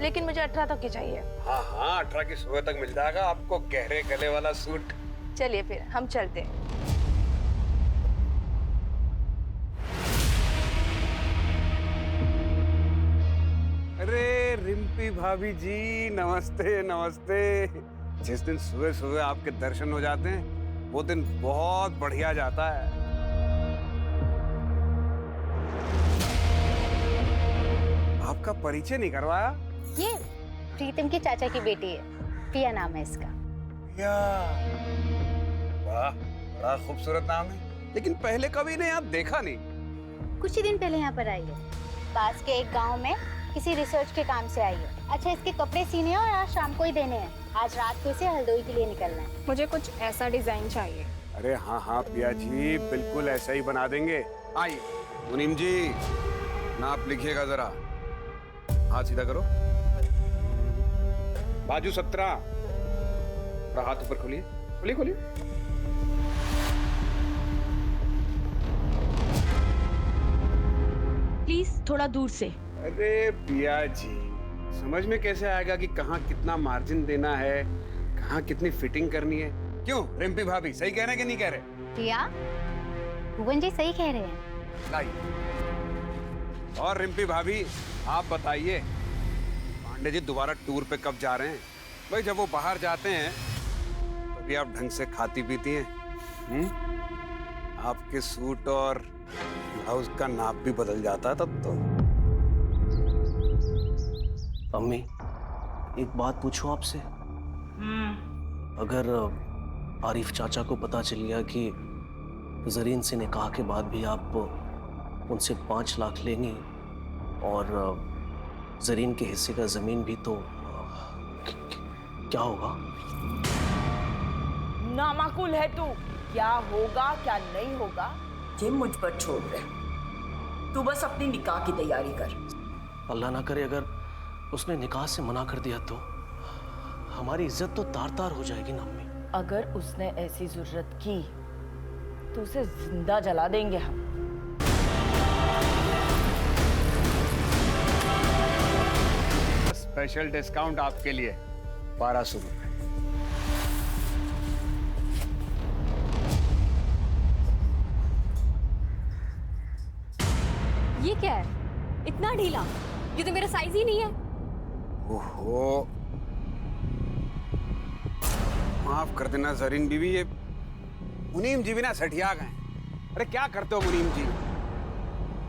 लेकिन मुझे 18 तक की चाहिए। हाँ हाँ, 18 की सुबह तक मिल जाएगा आपको गहरे गले वाला सूट। चलिए फिर हम चलते हैं। अरे रिम्पी भाभी जी, नमस्ते नमस्ते। जिस दिन सुबह सुबह आपके दर्शन हो जाते हैं वो दिन बहुत बढ़िया जाता है। आपका परिचय नहीं करवाया? ये प्रीतम की चाचा की बेटी है, प्रिया नाम है इसका। या वाह, बड़ा खूबसूरत नाम है, लेकिन पहले कभी ने यहाँ देखा नहीं। कुछ ही दिन पहले यहाँ पर आई है, पास के एक गांव में किसी रिसर्च के काम से आई है। अच्छा, इसके कपड़े सीने हैं और आज शाम को ही देने हैं। आज रात को इसे हल्द्वानी के लिए निकलना है। मुझे कुछ ऐसा डिजाइन चाहिए। अरे हाँ हाँ पिया जी, बिल्कुल ऐसा ही बना देंगे। आइए मुनीम जी, नाप लिखिएगा जरा। हाथ सीधा करो, बाजू 17, और हाथ ऊपर खोलिए, खोलिए खोलिए। प्लीज थोड़ा दूर से। अरे पिया जी, समझ में कैसे आएगा कि कहाँ कितना मार्जिन देना है, कहाँ कितनी फिटिंग करनी है? क्यों रिम्पी भाभी, सही कह रहे हैं कि नहीं कह रहे? प्रिया, भुवन जी सही कह रहे हैं। लाइए। और रिम्पी भाभी आप बताइए, पांडे जी दोबारा टूर पे कब जा रहे हैं? भाई जब वो बाहर जाते हैं तभी आप ढंग से खाती पीती हैं। आपके सूट और ब्लाउज का नाप भी बदल जाता है तब तो। अम्मी, एक बात पूछूं आपसे? अगर आरिफ चाचा को पता चल गया कि जरीन से निकाह के बाद भी आप उनसे 5 लाख लेंगी और जरीन के हिस्से का जमीन भी, तो क्या होगा? नामाकुल है तू। क्या होगा क्या नहीं होगा ये मुझ पर छोड़ दे। तू बस अपनी निकाह की तैयारी कर। अल्लाह ना करे अगर उसने निकाह से मना कर दिया तो हमारी इज्जत तो तार-तार हो जाएगी ना अम्मी। अगर उसने ऐसी जरूरत की तो उसे जिंदा जला देंगे हम। स्पेशल डिस्काउंट आपके लिए 1200 रुपए। ये क्या है? इतना ढीला, ये तो मेरा साइज ही नहीं है। ओहो, माफ कर देना जरीन बीवी, ये मुनीम जी भी ना सठिया गए। अरे क्या करते हो मुनीम जी?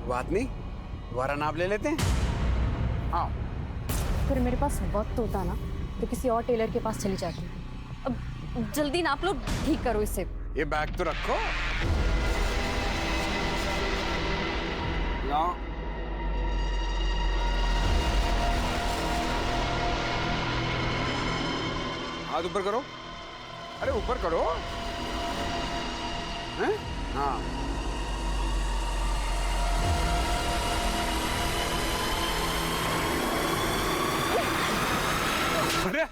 बात नहीं, दोबारा नाप ले लेते हैं। हाँ, फिर मेरे पास वक्त होता ना तो किसी और टेलर के पास चली जाती। अब जल्दी नाप लो, ठीक करो इसे। ये बैग तो रखो। लाओ। हाथ ऊपर करो। अरे ऊपर करो। हैं? हाँ। अरे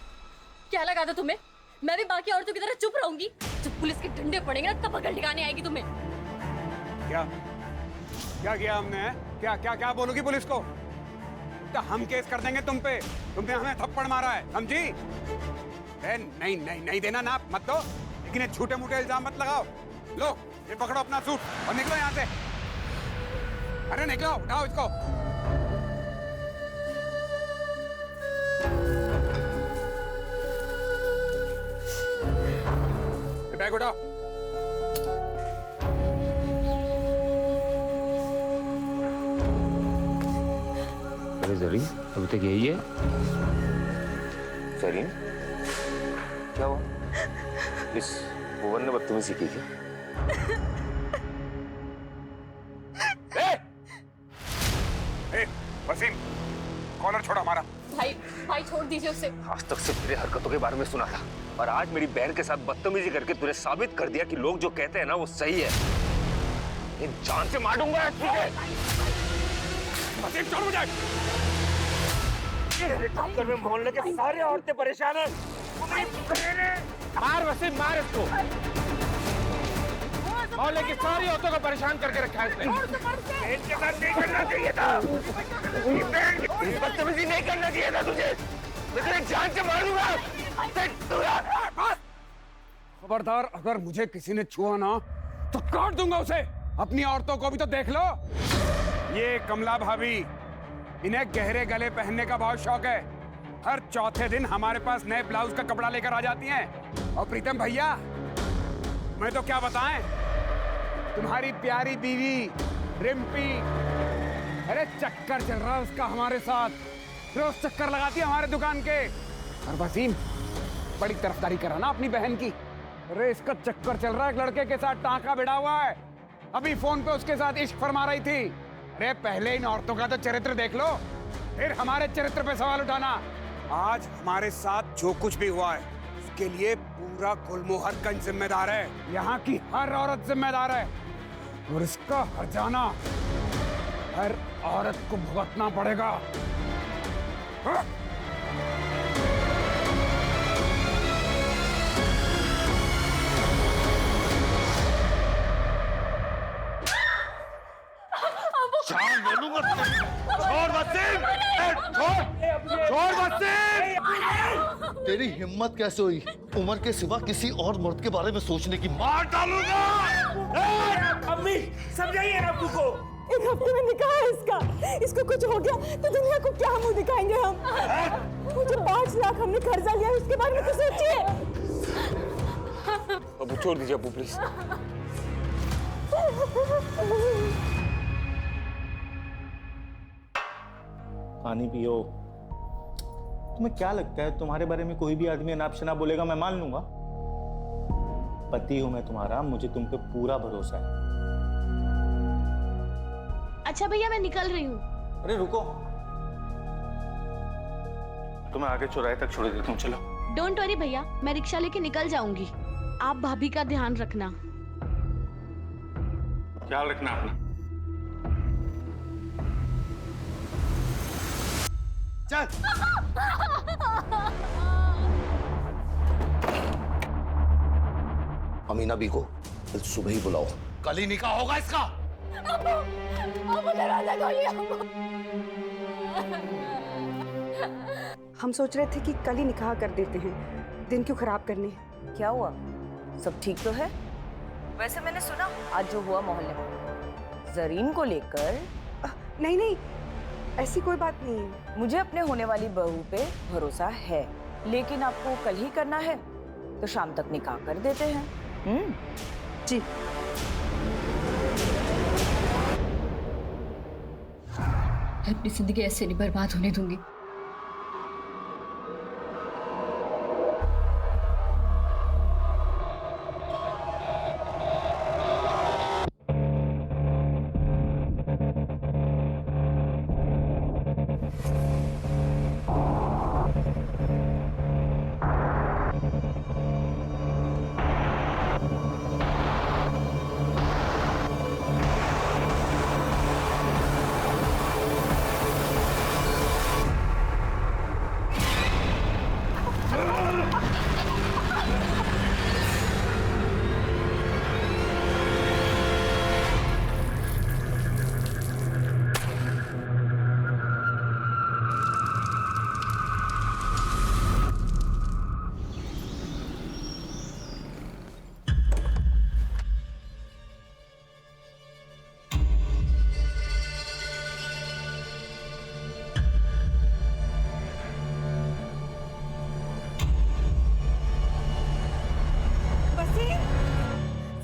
क्या लगा था तुम्हें? मैं भी बाकी औरतों की तरह चुप रहूंगी? जब पुलिस के डंडे पड़ेंगे ना तब अकल ठिकाने आएगी तुम्हें। क्या क्या किया हमने? क्या क्या क्या बोलोगी पुलिस को? तो हम केस कर देंगे तुम पे। तुमने हमें थप्पड़ मारा है, समझी? नहीं नहीं नहीं देना नाप मत दो, लेकिन ये झूठे मूठे इल्जाम मत लगाओ। लो ये पकड़ो अपना सूट और निकलो यहाँ से। अरे निकलो, उठाओ इसको। ये बैग उठाओ। अरे जरीन, अभी तक यही है? जरीन, क्या हुआ? इस भुवन ने बदतमीजी की क्या? वसीम, कॉलर छोड़ा हमारा। भाई छोड़ दीजिए उसे। आज तक सिर्फ तेरे हरकतों के बारे में सुना था और आज मेरी बहन के साथ बदतमीजी करके तूने साबित कर दिया कि लोग जो कहते हैं ना वो सही है। इन जान से मार दूंगा तुझे। वसीम छोड़ मुझे। चक्कर में मोहल्ले के सारे औरतें परेशान हैं। मार वसीम, मार इसको। मोहल्ले की सारी औरतों को परेशान करके रखा है इसने। इनके साथ नहीं करना चाहिए था। बदतमीजी नहीं करना चाहिए था तुझे। मैं तेरी जान से मार दूंगा। खबरदार, अगर मुझे किसी ने छुआ ना तो काट दूंगा उसे। अपनी औरतों को भी तो देख लो। ये कमला भाभी, इन्हें गहरे गले पहनने का बहुत शौक है। हर चौथे दिन हमारे पास नए ब्लाउज का कपड़ा लेकर आ जाती हैं। और प्रीतम भैया, मैं तो क्या बताएं, तुम्हारी प्यारी बीवी रिम्पी, अरे चक्कर चल रहा है उसका हमारे साथ। रोज चक्कर लगाती है हमारे दुकान के। और वसीम बड़ी तरफदारी कर रहा ना अपनी बहन की। अरे इसका चक्कर चल रहा है, एक लड़के के साथ टांका भिड़ा हुआ है। अभी फोन पे उसके साथ इश्क फरमा रही थी। अरे पहले इन औरतों का तो चरित्र देख लो, फिर हमारे चरित्र पे सवाल उठाना। आज हमारे साथ जो कुछ भी हुआ है, उसके लिए पूरा गुलमोहरगंज जिम्मेदार है। यहाँ की हर औरत जिम्मेदार है, और इसका हर्जाना हर औरत को भुगतना पड़ेगा। हाँ? जान ले लूंगा। छोड़ वसीम, छोड़ वसीम। तेरी हिम्मत कैसे हुई उमर के सिवा किसी और मर्द के बारे में सोचने की? मार डालूंगा। अम्मी समझाइए अब्बू को। एक हफ्ते में निकाह है इसका। इसको कुछ हो गया तो दुनिया को क्या मुंह दिखाएंगे हम? मुझे 5 लाख हमने कर्जा लिया, उसके बारे में तो सोचिए। अब्बू छोड़ दीजिए अब्बू प्लीज। पानी पियो। तुम्हें क्या लगता है तुम्हारे बारे में कोई भी आदमी अनाप शनाप बोलेगा मैं मान लूंगा? पति हूं मैं तुम्हारा, मुझे तुम पे पूरा भरोसा है। अच्छा भैया, मैं निकल रही हूँ। अरे रुको, तुम्हें आगे चौराहे तक छोड़ देता हूँ, चलो। डोंट वरी भैया, मैं रिक्शा लेके निकल जाऊंगी। आप भाभी का ध्यान रखना। ख्याल रखना अपना। चल। अमीना बी को कल सुबह ही बुलाओ, कल ही निकाह होगा इसका। हम सोच रहे थे कि कल ही निकाह कर देते हैं, दिन क्यों खराब करने। क्या हुआ? सब ठीक तो है? वैसे मैंने सुना आज जो हुआ मोहल्ले में जरीन को लेकर। नहीं नहीं, ऐसी कोई बात नहीं है। मुझे अपने होने वाली बहू पे भरोसा है, लेकिन आपको कल ही करना है तो शाम तक निकाह कर देते हैं। जी। अपनी जिंदगी ऐसे नहीं बर्बाद होने दूंगी।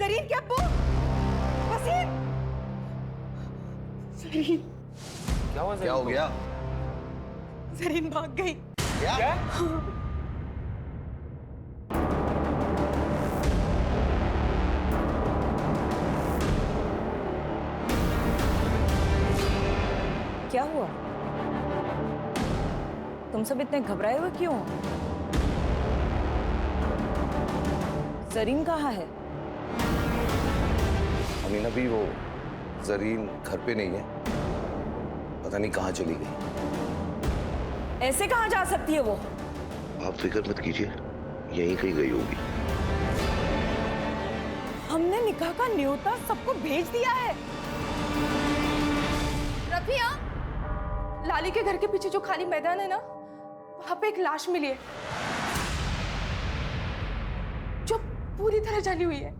जरीन क्या अब्बू? वसीम! जरीन! क्या हो गया? जरीन भाग गई। क्या? क्या हुआ? तुम सब इतने घबराए हुए क्यों? जरीन कहाँ है? अमीना भी, वो जरीन घर पे नहीं है, पता नहीं कहाँ चली गई। ऐसे कहाँ जा सकती है वो? आप फिक्र मत कीजिए, यहीं कहीं गई होगी। हमने निकाह का न्योता सबको भेज दिया है। रफिया, लाली के घर के पीछे जो खाली मैदान है ना, वहां पे एक लाश मिली है जो पूरी तरह जली हुई है।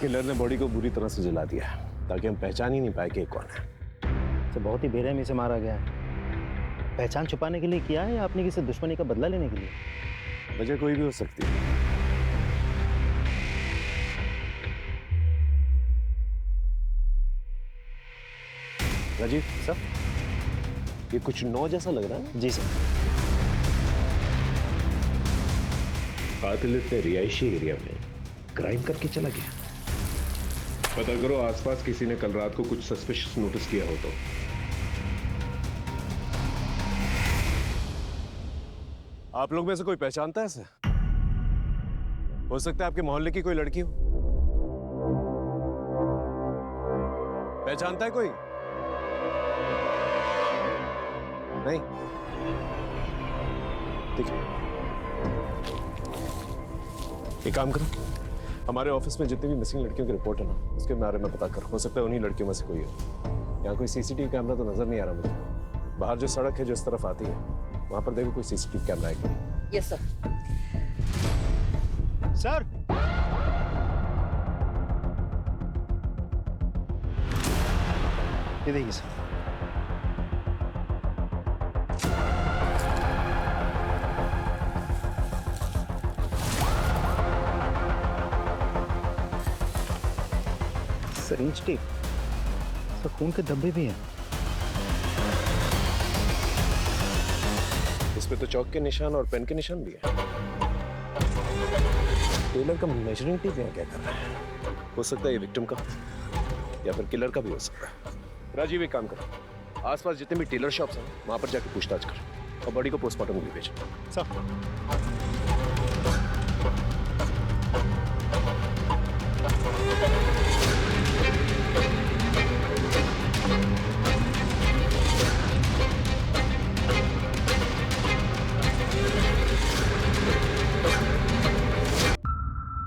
किलर ने बॉडी को बुरी तरह से जला दिया ताकि हम पहचान ही नहीं पाए कि ये कौन है। तो बहुत ही बेरहमी से मारा गया है। पहचान छुपाने के लिए किया है या अपनी किसी दुश्मनी का बदला लेने के लिए? वजह कोई भी हो सकती है। राजीव सर, ये कुछ नौ जैसा लग रहा है। जी सर। कातिल इतने रिहायशी एरिया में क्राइम करके चला गया। पता करो आसपास किसी ने कल रात को कुछ सस्पिशियस नोटिस किया हो तो। आप लोग में से कोई पहचानता है इसे? हो सकता है आपके मोहल्ले की कोई लड़की हो। पहचानता है कोई? नहीं? ठीक है, एक काम करो, हमारे ऑफिस में जितनी भी मिसिंग लड़कियों की रिपोर्ट है ना, उसके बारे में पता कर। हो सकता है उन्हीं लड़कियों में से कोई हो। यहाँ कोई सीसीटीवी कैमरा तो नजर नहीं आ रहा मुझे। बाहर जो सड़क है जो इस तरफ आती है, वहां पर देखो कोई सीसीटीवी कैमरा है कि? Yes sir. सर, ये देखिए सर। सिरिंज टेप, तो खून के धब्बे भी हैं। इसमें तो चौक के निशान और पेन के निशान भी है। टेलर का मेजरिंग टेप यहाँ क्या कर रहा है? हो सकता है ये विक्टिम का या फिर किलर का भी हो सकता है। राजीव एक काम कर, आसपास जितने भी टेलर शॉप्स हैं वहां पर जाके पूछताछ कर और बॉडी को पोस्टमार्टम के लिए भेज। सर,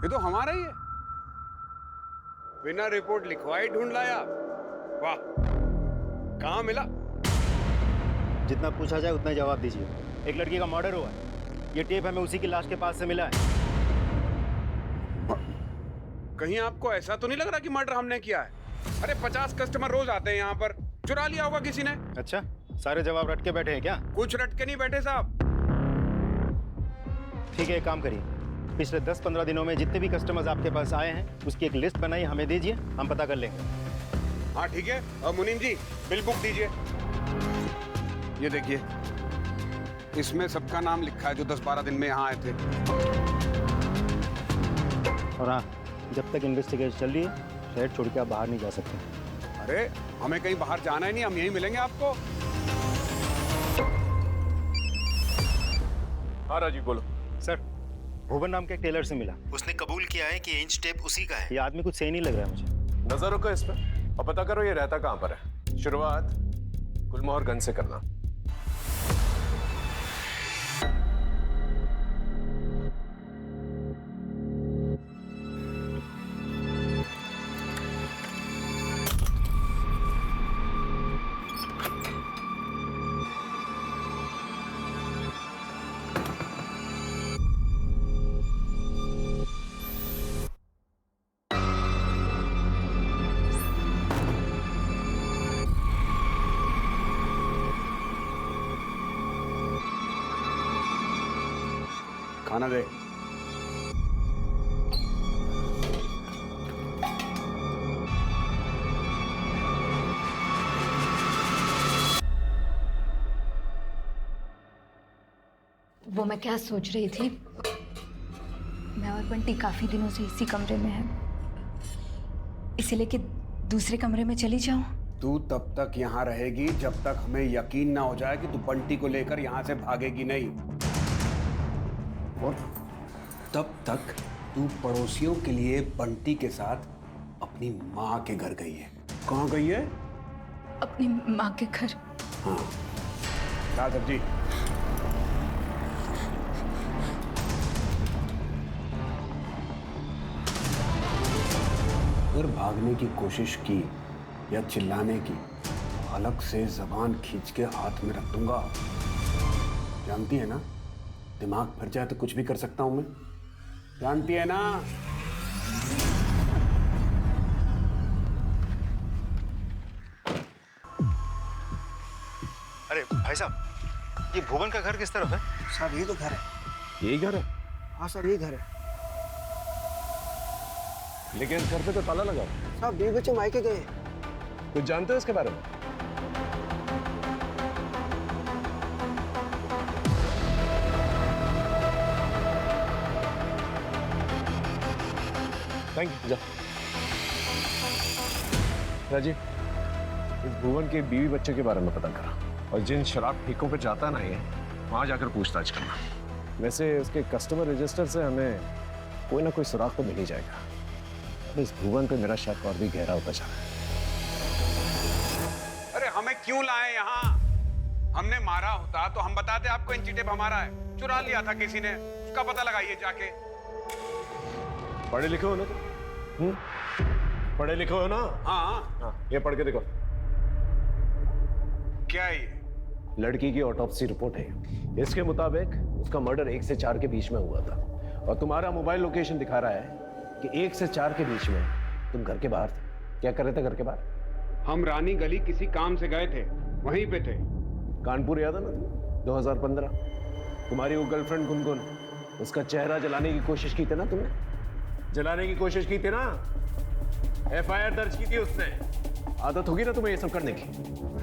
ये तो हमारा ही है। बिना रिपोर्ट लिखवाई ढूंढ लाया। वाह, कहाँ मिला? जितना पूछा जाए उतना जवाब दीजिए। एक लड़की का मर्डर हुआ है। ये टेप हमें उसी की लाश के पास से मिला है। कहीं आपको ऐसा तो नहीं लग रहा कि मर्डर हमने किया है? अरे 50 कस्टमर रोज आते हैं यहाँ पर, चुरा लिया होगा किसी ने। अच्छा, सारे जवाब रट के बैठे हैं क्या? कुछ रट के नहीं बैठे साहब। ठीक है, एक काम करिए, पिछले 10-15 दिनों में जितने भी कस्टमर्स आपके पास आए हैं उसकी एक लिस्ट बनाई, हमें दीजिए, हम पता कर लेंगे। हाँ ठीक है, और मुनीम जी बिल बुक दीजिए। ये देखिए, इसमें सबका नाम लिखा है जो 10-12 दिन में यहाँ आए थे। और हाँ, जब तक इन्वेस्टिगेशन चल रही है शहर छोड़ के आप बाहर नहीं जा सकते। अरे हमें कहीं बाहर जाना ही नहीं, हम यहीं मिलेंगे आपको। हाँ राजीव बोलो। सर, भुवन नाम के एक टेलर से मिला। उसने कबूल किया है कि इंच टेप उसी का है। ये आदमी कुछ सही नहीं लग रहा है मुझे। नजर रखो इस पर और पता करो ये रहता कहाँ पर है। शुरुआत गुलमोहर गंज से करना। खाना दे। वो मैं क्या सोच रही थी, मैं और बंटी काफी दिनों से इसी कमरे में हैं, इसीलिए कि दूसरे कमरे में चली जाऊं। तू तब तक यहाँ रहेगी जब तक हमें यकीन ना हो जाए कि तू बंटी को लेकर यहाँ से भागेगी नहीं, और तब तक तू पड़ोसियों के लिए बंटी के साथ अपनी माँ के घर गई है। कहाँ गई है? अपनी माँ के घर। हाँ, क्या सब्जी? अगर भागने की कोशिश की या चिल्लाने की, अलग से जबान खींच के हाथ में रख दूंगा। जानती है ना, दिमाग भर जाए तो कुछ भी कर सकता हूं मैं। जानती है ना? अरे भाई साहब, ये भुवन का घर किस तरफ है? साहब ये तो घर है। यही घर है? हाँ सर, ये घर है। लेकिन घर पे तो ताला लगा। साहब बीवी बच्चे मायके गए। कुछ जानते हो इसके बारे में? Thank you. जा राजीव, इस भुवन के बीवी बच्चे के बारे में पता करा, और जिन शराब ठेकों पे जाता ना ये, वहां जाकर पूछताछ करना। वैसे उसके कस्टमर रजिस्टर से हमें कोई ना कोई सुराग तो मिल ही जाएगा। इस भुवन पे मेरा शक और भी गहरा होता जा रहा है। अरे हमें क्यों लाए यहाँ? हमने मारा होता तो हम बताते आपको इंची टेप हमारा है। चुरा लिया था किसी ने, उसका पता लगाइए जाके। पढ़े लिखे हो ना तुम? पढ़े लिखे हो ना? हाँ। ये पढ़ के देखो। क्या है ये? लड़की की ऑटोप्सी रिपोर्ट है। इसके मुताबिक उसका मर्डर 1 से 4 के बीच में हुआ था, और तुम्हारा मोबाइल लोकेशन दिखा रहा है कि 1 से 4 के बीच में तुम घर के बाहर थे। क्या कर रहे थे घर के बाहर? हम रानी गली किसी काम से गए थे, वहीं पे थे। कानपुर याद है ना? 2015 तुम्हारी वो गर्लफ्रेंड गुनगुन, उसका चेहरा जलाने की कोशिश की थी ना तुमने? जलाने की कोशिश की थी ना? FIR दर्ज की थी उसने। आदत होगी ना तुम्हें ये सब करने की?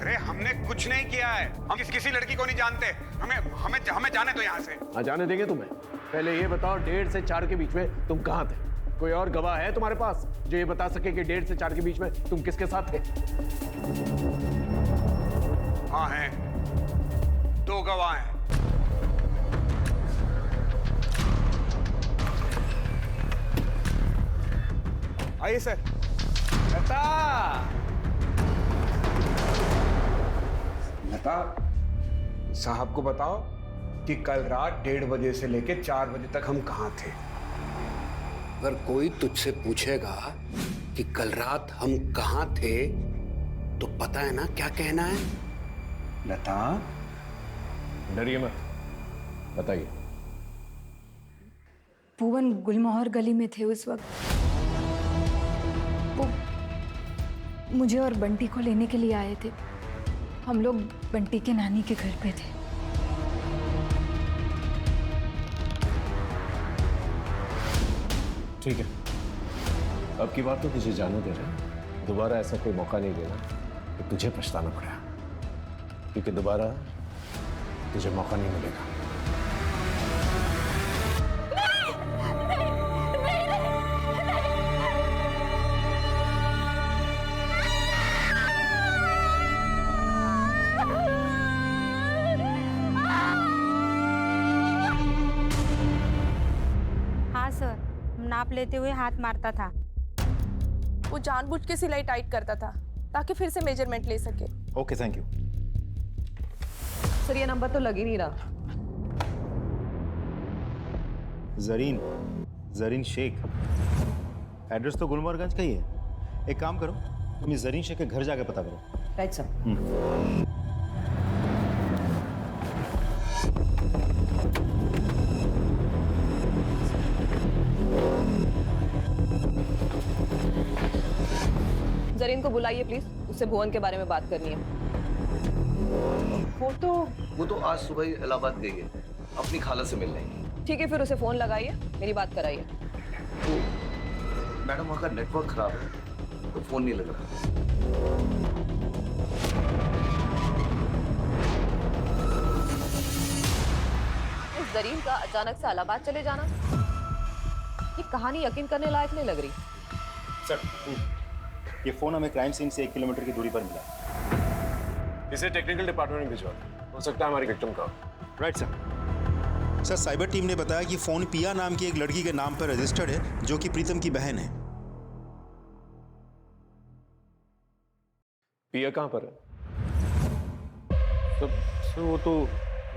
अरे हमने कुछ नहीं किया है। हम किसी लड़की को नहीं जानते। हमें जाने दो यहाँ से। हाँ, जाने देंगे तुम्हें। पहले ये बताओ 1.5 से 4 के बीच में तुम कहाँ थे? कोई और गवाह है तुम्हारे पास जो ये बता सके कि 1.5 से 4 के बीच में तुम किसके साथ थे? हाँ हैं, 2 गवाह हैं। आइए सर। लता, साहब को बताओ कि कल रात 1:30 बजे से लेकर 4 बजे तक हम कहाँ थे। अगर कोई तुझसे पूछेगा कि कल रात हम कहाँ थे, तो पता है ना क्या कहना है? लता, डरिए मत, बताइए। भुवन गुलमोहर गली में थे उस वक्त। वो मुझे और बंटी को लेने के लिए आए थे। हम लोग बंटी के नानी के घर पे थे। ठीक है, अब की बात तो तुझे जाने दे रहे हैं। दोबारा ऐसा कोई मौका नहीं देना कि तुझे पछताना पड़ा, क्योंकि दोबारा तुझे मौका नहीं मिलेगा। हाँ सर, नाप लेते हुए हाथ मारता था। वो जानबूझ के सिलाई टाइट करता था ताकि फिर से मेजरमेंट ले सके। Okay, thank you. सर ये नंबर तो लग ही नहीं रहा। जरीन शेख, एड्रेस तो गुलमोहरगंज का ही है। एक काम करो, तुम इस जरीन शेख के घर जाके पता करो। Right sir. जरीन को बुलाइए प्लीज, उससे भुवन के बारे में बात करनी है। वो तो आज सुबह ही इलाहाबाद गई है अपनी खाला से मिलने। ठीक है, फिर उसे फोन लगाइए, मेरी बात कराइए। तो मैडम वहाँ का नेटवर्क खराब है तो फोन नहीं लग रहा। इस जरीन का अचानक से इलाहाबाद चले जाना, ये कहानी यकीन करने लायक नहीं लग रही। सर ये फोन हमें क्राइम सीन से 1 किलोमीटर की दूरी पर मिला। इसे टेक्निकल डिपार्टमेंट में भिजवा दो। हो सकता है हमारी विक्टिम का। Right sir. Sir cyber team ने बताया कि फोन पिया नाम की एक लड़की के नाम पर रजिस्टर्ड है, जो कि प्रीतम की बहन है। पिया कहाँ पर है? सर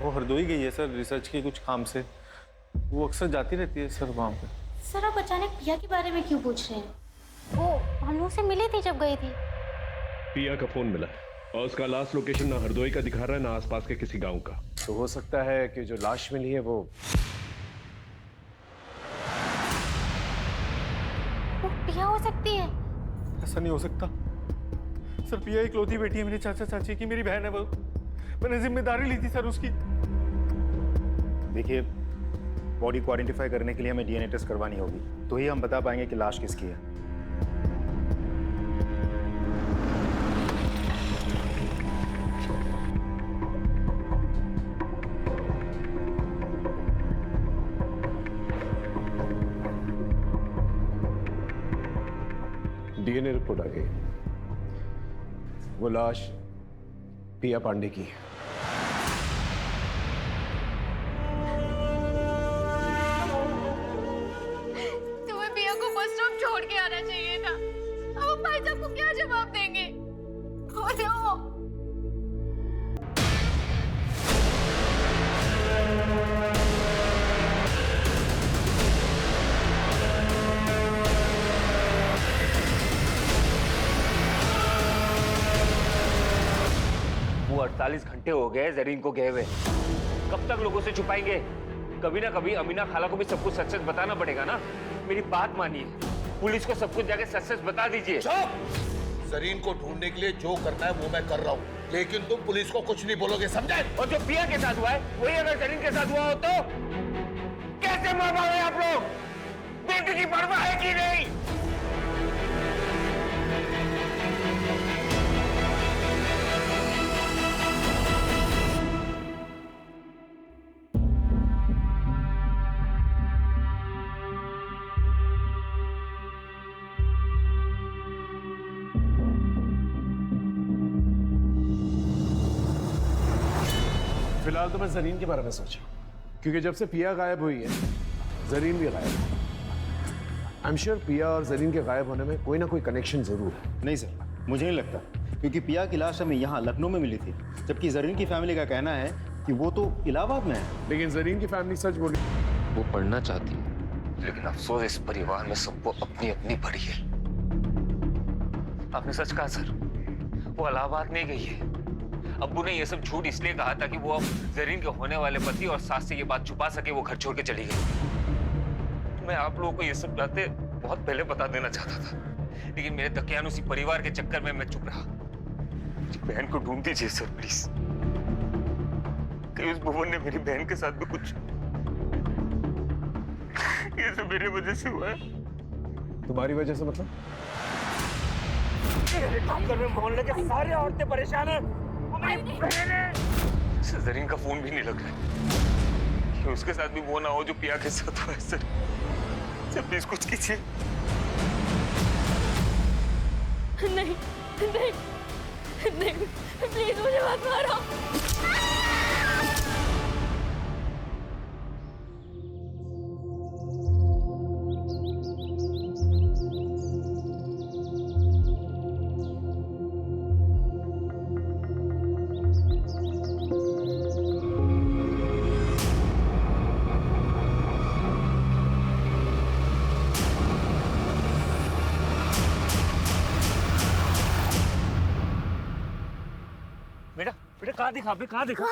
वो हरदोई गई है सर, रिसर्च के कुछ काम से। वो अक्सर जाती रहती है सर वहाँ पे। सर आप अचानक पिया के बारे में क्यों पूछ रहे हैं? वो हम लोग से मिली थी जब गई थी। पिया का फोन मिला है और उसका लास्ट लोकेशन ना हरदोई का दिखा रहा है ना आसपास के किसी गांव का। तो हो सकता है कि जो लाश मिली है वो पिया हो सकती है। ऐसा नहीं हो सकता सर। पिया इकलौती बेटी है मेरे चाचा चाची की, मेरी बहन है वो। मैंने जिम्मेदारी ली थी सर उसकी। देखिए, बॉडी को आइडेंटिफाई करने के लिए हमें डीएनए टेस्ट करवानी होगी, तो ही हम बता पाएंगे कि लाश किसकी है। डीएनए रिपोर्ट आ गई। वो लाश पिया पांडे की है। तुम्हें पिया को बस स्टॉप छोड़ के आना चाहिए था। अब भाई साहब को क्या जवाब देंगे? बोलो। वो 48 घंटे हो गए जरीन को गए हुए। कब तक लोगों से छुपाएंगे? कभी ना कभी अमीना खाला को भी सब कुछ सच सच बताना पड़ेगा ना। मेरी बात मानिए, पुलिस को सब कुछ जाके सच सच बता दीजिए। जरीन को ढूंढने के लिए जो करना है वो मैं कर रहा हूँ, लेकिन तुम पुलिस को कुछ नहीं बोलोगे, समझे? और जो पिया के साथ हुआ है वही अगर जरीन के साथ हुआ हो तो कैसे मार पाओगे आप लोग? बेटी की परवाह है कि नहीं? फिलहाल तो मैं जरीन के बारे में सोचा, क्योंकि जब से पिया गायब हुई है जरीन भी गायब है। आई एम श्योर पिया और जरीन के गायब होने में कोई ना कोई कनेक्शन जरूर है। नहीं सर, मुझे नहीं लगता, क्योंकि पिया की लाश हमें यहाँ लखनऊ में मिली थी, जबकि जरीन की फैमिली का कहना है कि वो तो इलाहाबाद में है। लेकिन जरीन की फैमिली सच बोली। वो पढ़ना चाहती है, लेकिन अफसोस इस परिवार में सबको अपनी अपनी पड़ी है। आपने सच कहा सर, वो इलाहाबाद नहीं गई है। अब्बू ने ये सब झूठ इसलिए कहा था कि वो अब जरीन के होने वाले पति और सास से ये बात छुपा सके। वो घर छोड़ के चली गई। मैं आप लोगों को ये सब बातें बहुत पहले बता देना चाहता था, लेकिन मेरे दकियानुसी परिवार के चक्कर में मैं चुप रहा। मेरी बहन को ढूंढ दीजिए सर प्लीज। कहीं उस भुवन ने मेरी बहन के साथ भी कुछ, ये सब मेरी वजह से हुआ है। तुम्हारी वजह से मतलब? मोहल्ले के सारे औरतें परेशान हैं। जरीन का फोन भी नहीं लग रहा है कि उसके साथ भी वो ना हो जो पिया के साथ हुआ है। सर प्लीज कुछ कीजिए। नहीं नहीं नहीं, प्लीज मुझे मत मारो। बेटा बेटा कहाँ दिखा? आपने कहाँ दिखा?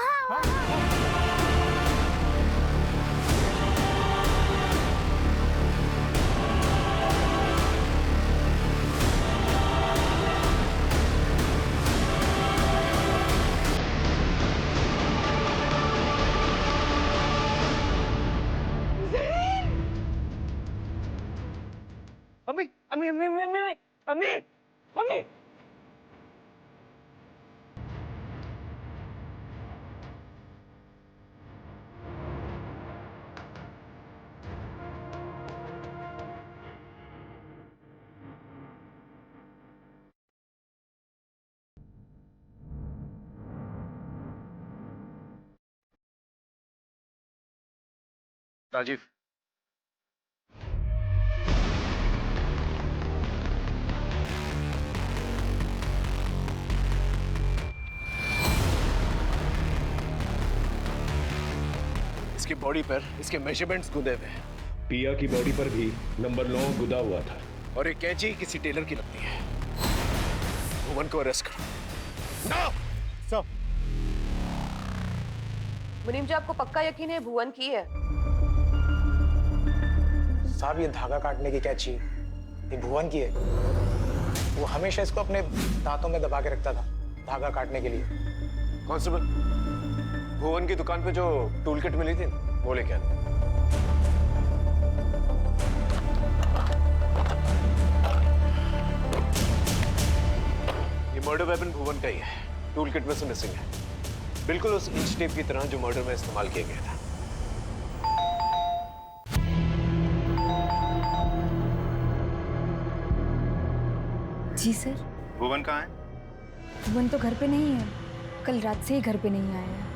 अम्मी अम्मी अम्मी अम्मी अम्मी अम्मी। राजीव, इसकी बॉडी पर इसके मेजरमेंट्स गुदे हुए हैं। पिया की बॉडी पर भी नंबर 9 गुदा हुआ था। और एक कैंची किसी टेलर की लगती है। भुवन को अरेस्ट करो। ना सर। मुनीम जी, आपको पक्का यकीन है भुवन की है? साहब, ये धागा काटने की कैंची ये भुवन की है। वो हमेशा इसको अपने दांतों में दबा के रखता था धागा काटने के लिए। कांस्टेबल, भुवन की दुकान पे जो टूल किट मिली थी वो लेके आना। ये मर्डर वेपन भुवन का ही है। टूल किट में से मिसिंग है, बिल्कुल उस इंच टेप की तरह जो मर्डर में इस्तेमाल किया गया था। जी सर। भुवन कहाँ है? भुवन तो घर पे नहीं है, कल रात से ही घर पे नहीं आया है।